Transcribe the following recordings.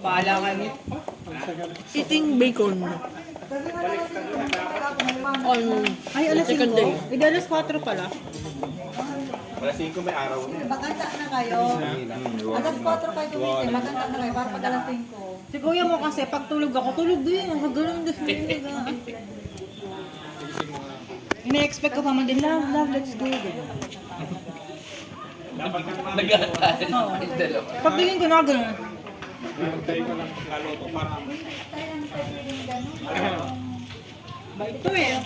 Bahala kayo. Eating bacon. On Ay, alas 5. second day. Hindi, alas 4 pala. Alas 5 may araw na. Maganda na kayo. Alas 4 kayo gumising, maganda na kayo. Para pag alas 5. Si kuya mo kasi, pag tulog ako, tulog din. Ang ganun din. Ina-expect ko pa man din, love, let's go. Nag-aantay. Oo. Pag tingin ko na ganun. Nantay ko lang lalo para Ito eh.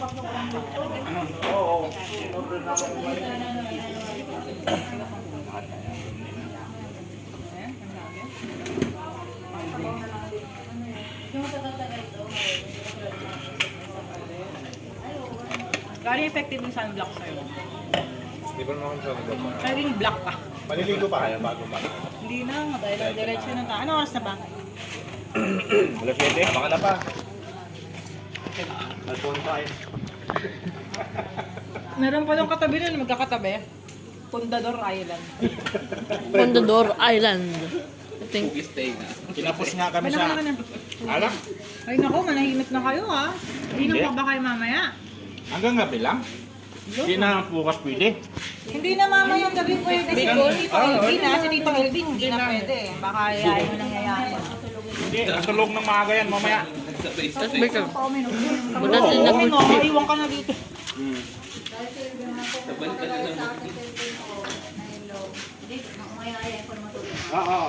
Gano'ng effective yung sunblock sa'yo? Di ba naman sa mga ba? Naging black ka. Maliligo pa kayo bago pa. Hindi na, dahil diretso na tayo. Ano oras na ba? Alas 7? Baka na pa. Nagpuan tayo. Meron pa nung katabi nun, magkakatabi. Pundador Island. Condador Island. I think. Stay na. Kinapos nga kami Malaki sa... ka na. Alam? Ay nako, manahimik na kayo ha. Hindi Hindi. na pa ba kayo mamaya? Hanggang gabi lang. Hindi na bukas pwede. Hindi na mamayang gabi pwede si Tito Elvin ha. Si Tito Elvin hindi na pwede. Baka yayain mo nangyayari. Hindi, nasa loob ng maaga yan mamaya. Tapos bacon. Pauminom. Wala din na Kami no, good maiwan ka na dito. Oo.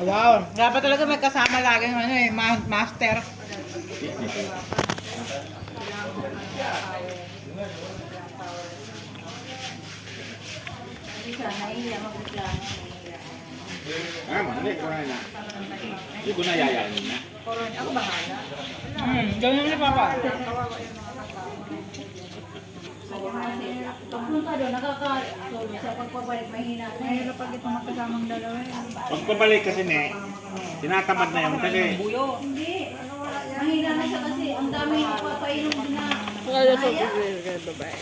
Wow, dapat talaga may kasama lagi ng ano eh, master. Madali. Kumain na. Hindi ko na yayain na. Ganun ni Papa. Pagpunta doon, nakaka-solo siya. Pagpabalik, mahina na. Mahirap pag ito magkasamang dalawa eh. Pag pabalik kasi tinatamad na yun kasi Hindi. Mahina na siya kasi. Ang dami yung papainom na. Bye-bye.